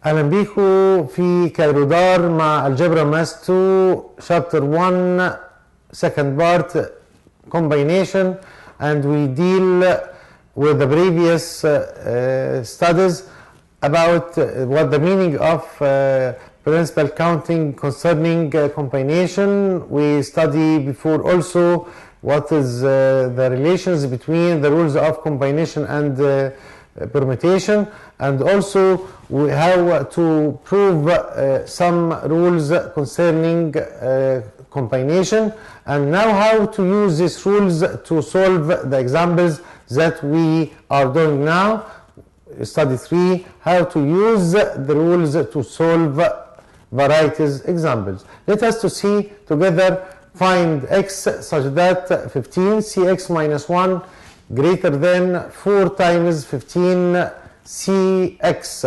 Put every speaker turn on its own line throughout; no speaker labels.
اهلا بيكم في كايرودار مع الجبرا ماس 2 شابتر 1 second part combination, and we deal with the previous studies about what the meaning of principal counting concerning combination. We study before also what is the relations between the rules of combination and permutation, and also how to prove some rules concerning combination, and now how to use these rules to solve the examples that we are doing now. Study 3, how to use the rules to solve varieties examples. Let us to see together. Find x such that 15 cx minus 1 greater than 4 times 15 cx.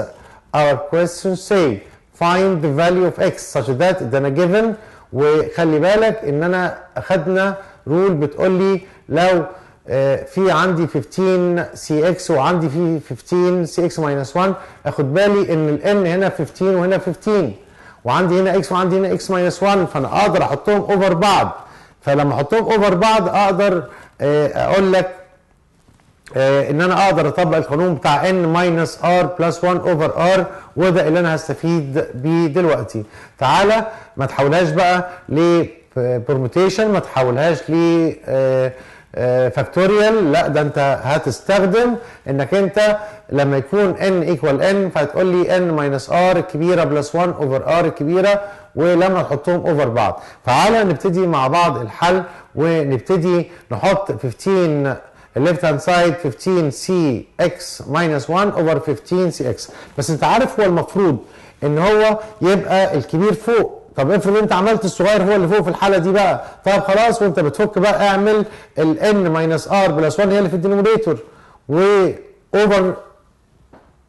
Our question say find the value of x such that ده انا given، وخلي بالك ان انا اخدنا رول بتقول لي لو في عندي 15 سي اكس وعندي في 15 سي اكس ماينس 1 اخد بالي ان الان هنا 15 وهنا 15 وعندي هنا اكس وعندي هنا اكس ماينس 1، فانا اقدر احطهم اوفر بعض. فلما احطهم اوفر بعض اقدر اقول لك ان انا اقدر اطبق القانون بتاع ان ماينس ار بلس 1 اوفر ار، وده اللي انا هستفيد بيه دلوقتي. تعالى ما تحولهاش بقى لبرموتيشن، ما تحولهاش ل فاكتوريال، لا ده انت هتستخدم انك انت لما يكون n ايكوال n فهتقول لي n ماينس r الكبيره بلس 1 اوفر r الكبيره، ولما نحطهم اوفر بعض. تعالى نبتدي مع بعض الحل ونبتدي نحط 15 الليفت هاند سايد 15 سي اكس ماينس 1 اوفر 15 سي اكس. بس انت عارف هو المفروض ان هو يبقى الكبير فوق. طب افرض انت عملت الصغير هو اللي فوق في الحاله دي بقى، طب خلاص وانت بتفك بقى اعمل الان ماينس ار بلس 1 هي اللي في الدينومينيتور، و اوفر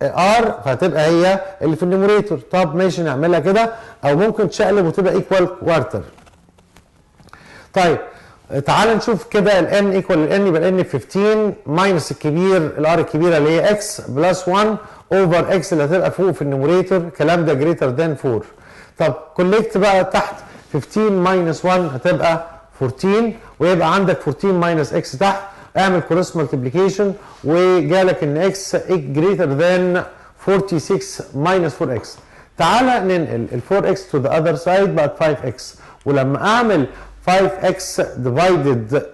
ار فهتبقى هي اللي في النيميريتور. طب ماشي نعملها كده، او ممكن تشقلب وتبقى ايكوال كوارتر. طيب تعال نشوف كده الان ايكوال الان، يبقى الان 15 ماينس الكبير الار الكبيره اللي هي اكس بلس 1 اوفر اكس اللي هتبقى فوق في النيميريتور، الكلام ده جريتر ذان 4. طب كوليكت بقى تحت 15 ماينس 1 هتبقى 14، ويبقى عندك 14 ماينس اكس تحت، اعمل كروس مالتيبليكيشن وجالك ان اكس جريتر ذان 46 ماينس 4 اكس. تعالى ننقل ال 4 اكس تو ذا اذر سايد بقت 5 اكس، ولما اعمل 5 اكس ديفايدد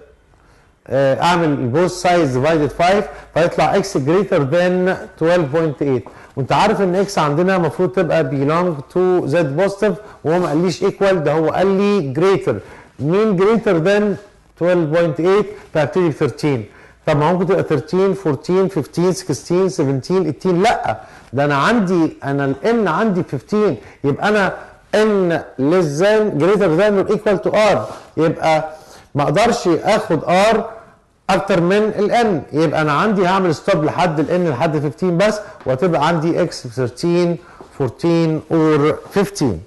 اعمل البوث سايدز ديفايدد 5 فيطلع اكس جريتر ذان 12.8. وانت عارف ان اكس عندنا المفروض تبقى belong to z بوزيتيف، وهو ما قاليش ايكوال، ده هو قال لي جريتر. مين جريتر ذان 12.8؟ فهبتدي ب 13. طب ما ممكن تبقى 13 14 15 16 17 18، لا ده انا عندي الان عندي 15، يبقى انا ان less than greater than or equal to r، يبقى ما اقدرش اخد r اكتر من الان، يبقى انا عندي هعمل ستوب لحد الان لحد 15 بس، وهتبقى عندي اكس 13 14 اور 15.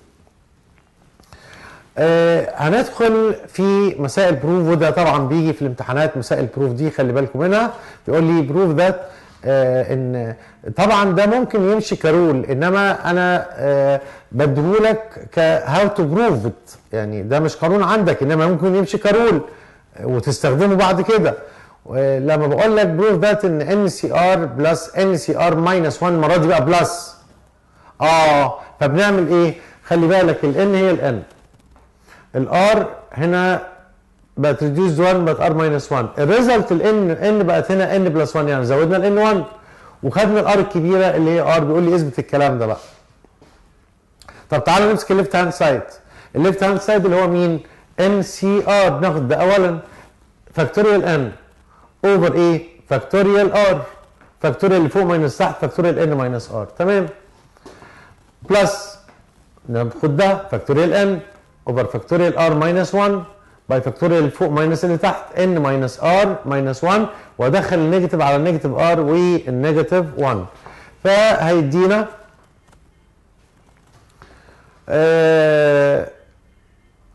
هندخل في مسائل بروف، وده طبعا بيجي في الامتحانات مسائل بروف دي خلي بالكم منها. بيقول لي بروف ذات ان طبعا ده ممكن يمشي كرول، انما انا بديهولك كهاو تو بروف ات، يعني ده مش قانون عندك انما ممكن يمشي كرول وتستخدمه بعد كده. لما بقول لك بروف ذات ان ان سي ار بلس ان سي ار ماينس 1 المره دي بقى بلس فبنعمل ايه؟ خلي بالك الان هي الان، الار هنا بقت ريديوز 1 بقت ار ماينس 1، الريزلت الان بقت هنا ان بلس 1، يعني زودنا الان 1 وخدنا الار الكبيره اللي هي ار. بيقول لي اثبت الكلام ده بقى. طب تعالى نمسك الليفت هاند سايد. الليفت هاند سايد اللي هو مين؟ ان سي ار. بناخد ده اولا فاكتوريال ان اوفر ايه؟ فاكتوريال ار، فاكتوريال اللي فوق ماينس تحت فاكتوريال ان ماينس ار، تمام؟ بلس ناخد ده فاكتوريال ان اوفر فاكتوريال ار ماينس 1 باي فاكتوريال اللي فوق ماينس اللي تحت ان ماينس ار ماينس 1، وادخل النيجاتيف على النيجاتيف ار والنيجاتيف 1، فهيدينا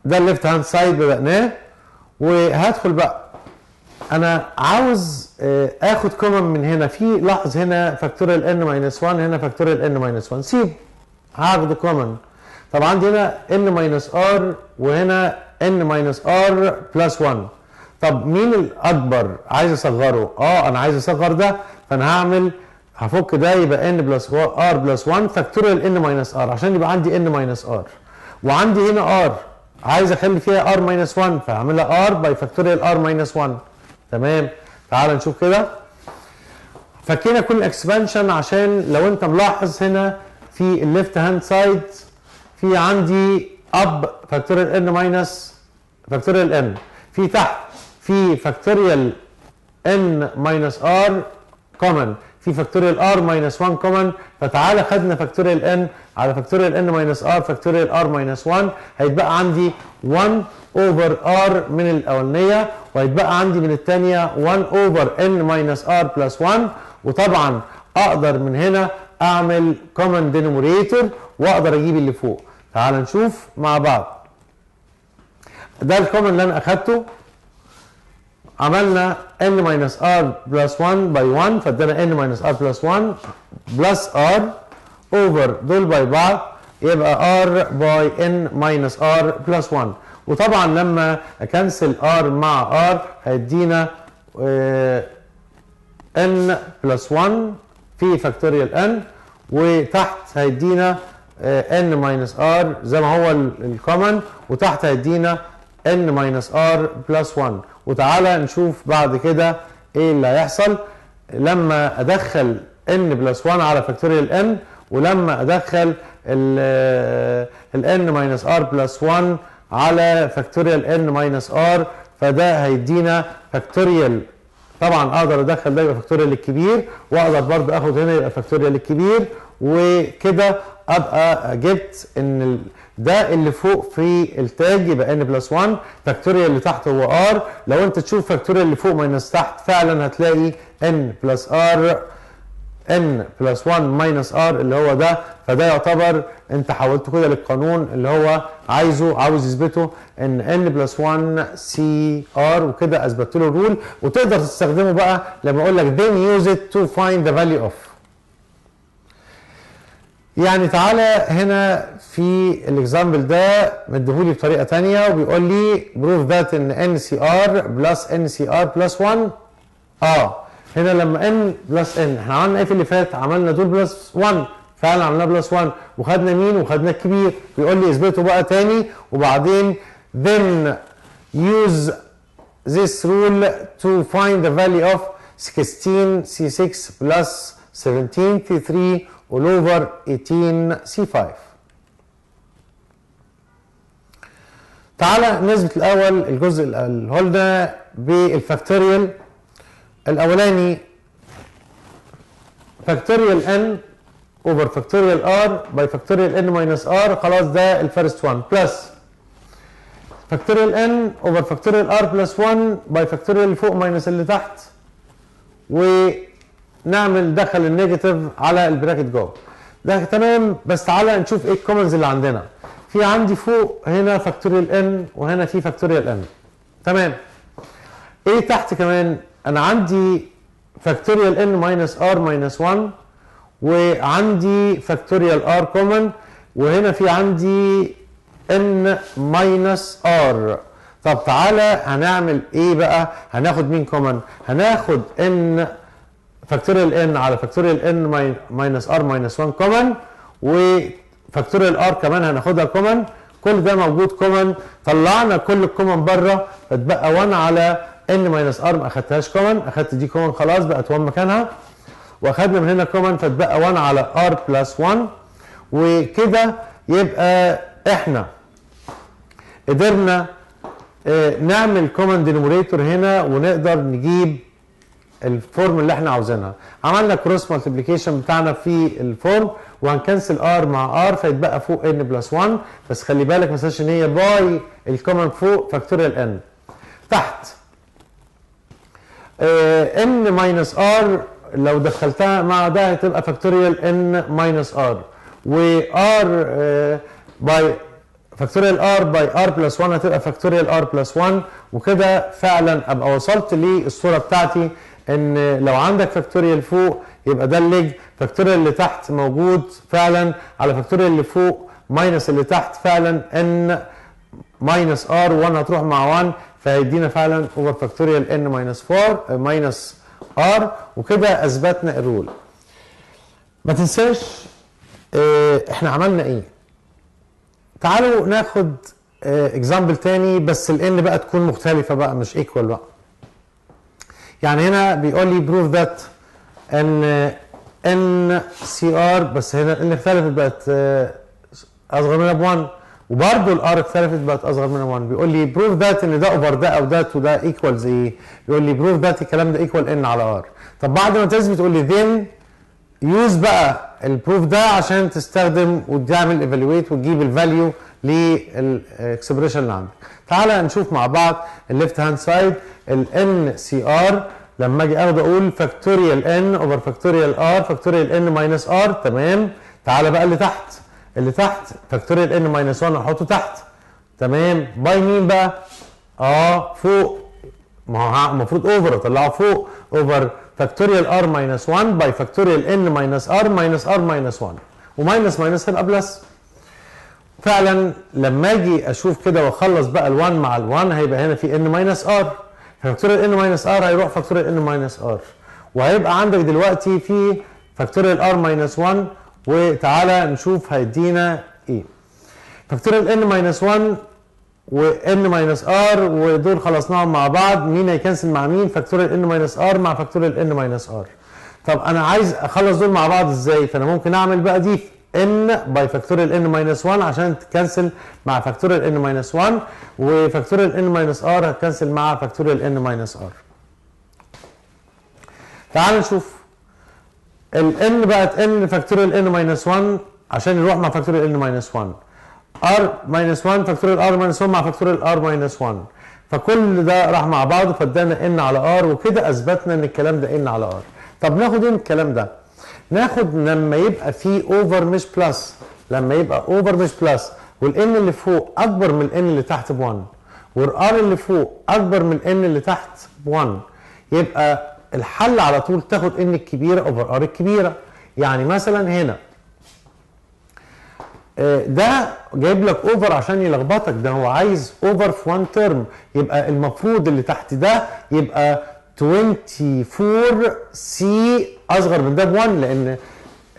ده الليفت هاند سايد بدأناه. وهدخل بقى انا عاوز اخد كومن من هنا، في لاحظ هنا فاكتوريال ان ماينس 1 هنا فاكتوريال ان ماينس 1، سيب هاخده كومن. طب عندي هنا n ماينس r وهنا n ماينس r بلس 1. طب مين الاكبر؟ عايز اصغره. انا عايز اصغر ده، فانا هفك ده يبقى n بلس r بلس 1 فاكتوريال n ماينس r عشان يبقى عندي n ماينس r. وعندي هنا r عايز اخلي فيها r ماينس 1 فهعملها r باي فاكتوريال r ماينس 1. تمام. تعال نشوف كده. فكينا كل اكسبانشن عشان لو انت ملاحظ هنا في الليفت هاند سايد في عندي اب فاكتوريال n ماينس فاكتوريال n، في تحت في فاكتوريال n ماينس r كومن، في فاكتوريال r ماينس 1 كومن. فتعالى خدنا فاكتوريال n على فاكتوريال n ماينس r فاكتوريال r ماينس 1، هيتبقى عندي 1 اوفر r من الاولانيه، وهيتبقى عندي من الثانيه 1 اوفر n ماينس r بلس 1. وطبعا اقدر من هنا اعمل كومن دينوميريتور واقدر اجيب اللي فوق. تعال نشوف مع بعض. ده الكومن اللي انا اخدته، عملنا n ماينس r بلس 1 باي 1 فادانا n ماينس r بلس 1 بلس r اوفر دول باي بعض يبقى r باي n ماينس r بلس 1. وطبعا لما اكنسل r مع r هيدينا n بلس 1 في فاكتوريال n، وتحت هيدينا n ماينس r زي ما هو الكومن، وتحت هيدينا n ماينس r بلس 1. وتعالى نشوف بعد كده ايه اللي هيحصل لما ادخل n بلس 1 على فاكتوريال n، ولما ادخل ال n ماينس r بلس 1 على فاكتوريال n ماينس r، فده هيدينا فاكتوريال. طبعا اقدر ادخل ده يبقى فاكتوريال الكبير، واقدر برضه اخد هنا يبقى فاكتوريال الكبير، وكده ابقى جبت ان ده اللي فوق في التاج يبقى n بلس 1، فاكتوريال اللي تحت هو r. لو انت تشوف فاكتوريال اللي فوق ماينس تحت فعلا هتلاقي n بلس r n بلس 1 ماينس r اللي هو ده. فده يعتبر انت حولته كده للقانون اللي هو عاوز يثبته ان n بلس 1 سي r، وكده اثبت له الرول. وتقدر تستخدمه بقى لما اقول لك then use it to find the value of. يعني تعالى هنا في الاكزامبل ده مديهولي بطريقه ثانيه وبيقول لي prove that ان NCR بلس NCR بلس 1. هنا لما n بلس n احنا عملنا ايه في اللي فات؟ عملنا دول بلس 1، فعلا عملنا بلس 1 وخدنا مين؟ وخدنا الكبير. بيقول لي اثبته بقى تاني وبعدين then use this rule to find the value of 16C6 plus 17C3 all over 18C5. تعالى نثبت الاول الجزء اللي قلنا بالفاكتوريال. الاولاني فاكتوريال n اوفر فاكتوريال r باي فاكتوريال n ماينس r، خلاص ده الفيرست 1، بلس فاكتوريال n اوفر فاكتوريال r بلس 1 باي فاكتوريال اللي فوق ماينس اللي تحت، ونعمل دخل النيجاتيف على البراكت جوه. ده تمام. بس تعالى نشوف ايه الكومنز اللي عندنا. في عندي فوق هنا فاكتوريال n وهنا في فاكتوريال n. تمام. ايه تحت كمان؟ انا عندي فاكتوريال n ماينس r ماينس 1، وعندي فاكتوريال r كومن، وهنا في عندي n ماينس r. طب تعالى هنعمل ايه بقى؟ هناخد مين كومن؟ هناخد n فاكتوريال n على فاكتوريال n ماينس r ماينس 1 كومن، وفاكتوريال r كمان هناخدها كومن. كل ده موجود كومن. طلعنا كل الكومن بره فتبقى 1 على n ماينس r، ما اخدتهاش كومن، اخدت دي كومن خلاص بقت 1 مكانها، واخدنا من هنا كومن فتبقى 1 على r بلس 1. وكده يبقى احنا قدرنا نعمل كومن دينوميريتور هنا ونقدر نجيب الفورم اللي احنا عاوزينها. عملنا كروس مالتيبليكيشن بتاعنا في الفورم، وهنكنسل r مع r فيتبقى فوق n بلس 1، بس خلي بالك ما تنساش ان هي باي الكومن فوق فاكتوريال n. تحت n ماينس r لو دخلتها مع ده هتبقى فاكتوريال n ماينس r، و r باي فاكتوريال r باي r بلس 1 هتبقى فاكتوريال r بلس 1. وكده فعلا ابقى وصلت للصوره بتاعتي ان لو عندك فاكتوريال فوق يبقى ده الليج، فاكتوريال اللي تحت موجود فعلا على فاكتوريال اللي فوق ماينس اللي تحت فعلا ان ماينس ار، 1 هتروح مع 1 فهيدينا فعلا اوفر فاكتوريال ان ماينس 4 ماينس ار، وكده اثبتنا الرول. ما تنساش احنا عملنا ايه. تعالوا ناخد اكزامبل تاني بس الان بقى تكون مختلفه بقى مش ايكوال بقى. يعني هنا بيقول لي بروف ذات ان سي ار، بس هنا ان اختلفت بقت اصغر منها ب 1 وبرده الار اختلفت بقت اصغر منها 1. بيقول لي بروف ذات ان ده اوفر ده او ده وده ايكوالز ايه؟ بيقول لي بروف ذات الكلام ده ايكوال ان على ار. طب بعد ما تثبت تقول لي ذن يوز بقى البروف ده عشان تستخدم وتعمل ايفالويت وتجيب الفاليو للاكسبريشن اللي عندك. تعالى نشوف مع بعض الليفت هاند سايد الان سي ار لما اجي اخد اقول فاكتوريال ان اوفر فاكتوريال ار فاكتوريال ان ماينس ار. تمام. تعالى بقى اللي تحت فاكتوريال ان ماينس 1 احطه تحت. تمام. باي مين بقى؟ فوق، ما هو المفروض اوفر اطلعه فوق، اوفر فاكتوريال ار ماينس 1 باي فاكتوريال ان ماينس ار ماينس ار ماينس 1، وماينس ماينس هيبقى بلس. فعلا لما اجي اشوف كده واخلص بقى ال1 مع ال1 هيبقى هنا في ان ماينس ار، فاكتوريال ان ماينس ار هيروح فاكتوريال ان ماينس ار، وهيبقى عندك دلوقتي في فاكتوريال ار ماينس 1. وتعالى نشوف هيدينا ايه. فاكتوريال ان ماينس 1 وان ماينس ار ودول خلصناهم مع بعض، مين هيكنسل مع مين؟ فاكتوريال ان ماينس ار مع فاكتوريال ان ماينس ار. طب انا عايز اخلص دول مع بعض ازاي؟ فانا ممكن اعمل بقى دي ان باي فاكتوريال ان ماينس 1 عشان تكنسل مع فاكتوريال ان ماينس 1، وفاكتوريال ان ماينس ار هتكنسل مع فاكتوريال ان ماينس ار. تعال نشوف الان بقت ان فاكتوريال ان ماينس 1 عشان يروح مع فاكتوريال ان ماينس 1، ار ماينس 1 فاكتوريال ار ماينس 1 مع فاكتوريال ار ماينس 1، فكل ده راح مع بعضه فادانا ان على ار، وكده اثبتنا ان الكلام ده ان على ار. طب ناخد ايه من الكلام ده؟ ناخد لما يبقى في اوفر مش بلس، لما يبقى اوفر مش بلس والان اللي فوق اكبر من الان اللي تحت ب 1، والار اللي فوق اكبر من الان اللي تحت ب 1، يبقى الحل على طول تاخد ان الكبيره اوفر ار الكبيره. يعني مثلا هنا ده جايب لك اوفر عشان يلخبطك، ده هو عايز اوفر في 1 ترم، يبقى المفروض اللي تحت ده يبقى 24 سي اصغر من ده ب 1، لان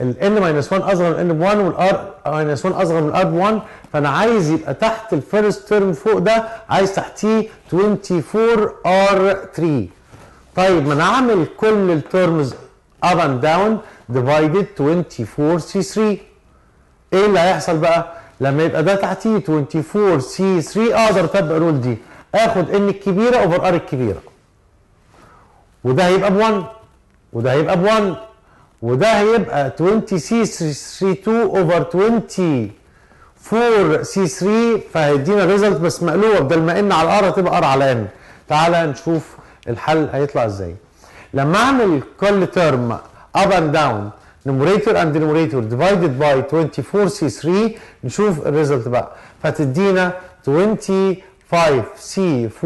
الان ماينس 1 اصغر من ان ب 1 والار ماينس 1 اصغر من الار ب 1، فانا عايز يبقى تحت الفيرست ترم فوق ده عايز تحتيه 24 ار 3. طيب ما انا اعمل كل الترمز اب اند داون ديفايدد 24 سي 3. ايه اللي هيحصل بقى؟ لما يبقى ده تحتيه 24 سي 3 اقدر اطبق الرول دي، اخد ان الكبيره اوفر ار الكبيره، وده هيبقى ب 1 وده هيبقى ب 1 وده هيبقى 20 سي 32 اوفر 24 سي 3، فهيدينا ريزلت بس مقلوبه، بدل ما ان على ار هتبقى ار على ان. تعالى نشوف الحل هيطلع ازاي. لما اعمل كل ترم اب اند داون numerator and denominator divided by 24 C3 نشوف الريزلت بقى، فتدينا 25 C4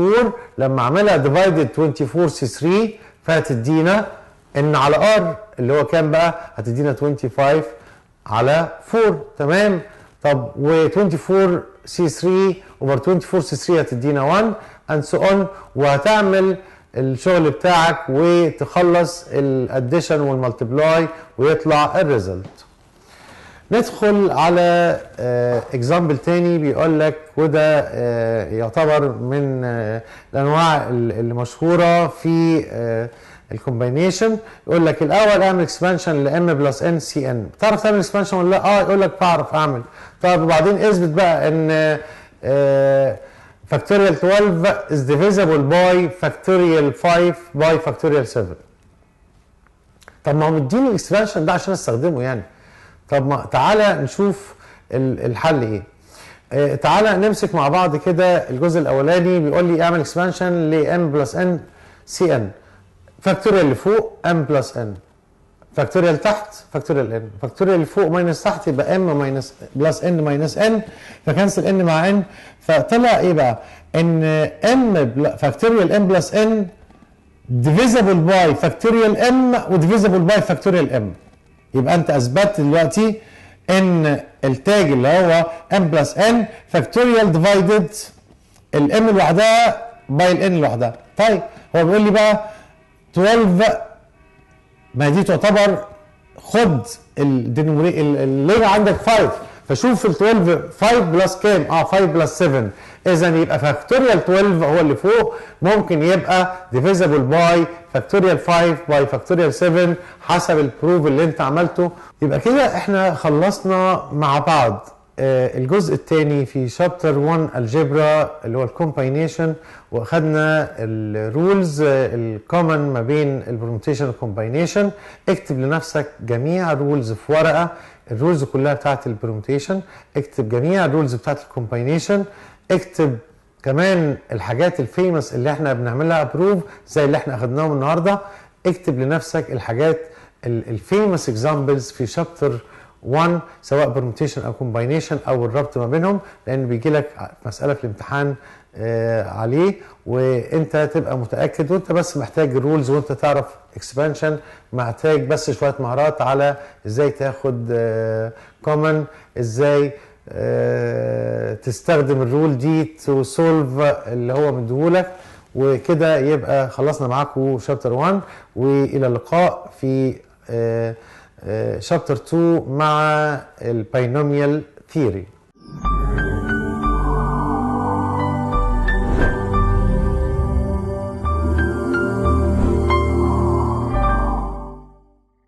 لما اعملها divided 24 C3 فهتدينا ان على ار اللي هو كام بقى؟ هتدينا 25 على 4. تمام. طب و 24 C3 over 24 C3 هتدينا 1 and so on، وهتعمل الشغل بتاعك وتخلص الاديشن والمالتبلاي ويطلع الريزلت. ندخل على اكزامبل تاني بيقول لك، وده يعتبر من الانواع المشهوره في الكومباينيشن. يقول لك الاول اعمل اكسبانشن لام بلس ان سي ان. بتعرف تعمل اكسبانشن ولا لا؟ يقول لك بعرف اعمل. طب وبعدين اثبت بقى ان factorial 12 is divisible by factorial 5 by factorial 7. طب ما هو مديني الاكسبانشن ده عشان استخدمه يعني. طب ما تعالى نشوف الحل ايه. تعالى نمسك مع بعض كده الجزء الاولاني. بيقول لي اعمل اكسبانشن ل m بلس n سي ان. فاكتوريال اللي فوق m بلس n، فاكتوريال تحت فاكتوريال n، فاكتوريال اللي فوق ماينس تحت يبقى m ماينس بلس n ماينس n، فكنسل n مع n، فطلع ايه بقى؟ ان m فاكتوريال m بلس n ديفيزبل باي فاكتوريال ام وديفيزبل باي فاكتوريال ام. يبقى انت اثبتت دلوقتي ان التاج اللي هو ام بلس ان فاكتوريال ديفايدد الام لوحدها باي الان لوحدها. طيب هو بيقول لي بقى 12، ما دي تعتبر خد اللي عندك 5، فشوف ال 12 5 بلس كام؟ 5 بلس 7، اذا يبقى فاكتوريال 12 هو اللي فوق، ممكن يبقى ديفيزبل باي فاكتوريال 5 باي فاكتوريال 7 حسب البروف اللي انت عملته. يبقى كده احنا خلصنا مع بعض الجزء الثاني في شابتر 1 الجبرا اللي هو الكومباينيشن، واخدنا الرولز الكومن ما بين البرموتيشن والكومباينيشن. اكتب لنفسك جميع الرولز في ورقه، الرولز كلها بتاعت البرموتيشن، اكتب جميع الرولز بتاعت الكومباينيشن، اكتب كمان الحاجات الفيمس اللي احنا بنعملها ابروف زي اللي احنا اخدناهم النهارده. اكتب لنفسك الحاجات الفيمس اكزامبلز في شابتر 1 سواء برموتيشن او كومباينيشن او الربط ما بينهم، لان بيجي لك مساله في الامتحان عليه، وانت تبقى متاكد وانت بس محتاج الرولز وانت تعرف اكسبانشن، محتاج بس شويه مهارات على ازاي تاخد كومن، ازاي تستخدم الرول دي تو سولف اللي هو مديهولك. وكده يبقى خلصنا معاكم شابتر 1، والى اللقاء في شابتر 2 مع الباينوميال ثيوري.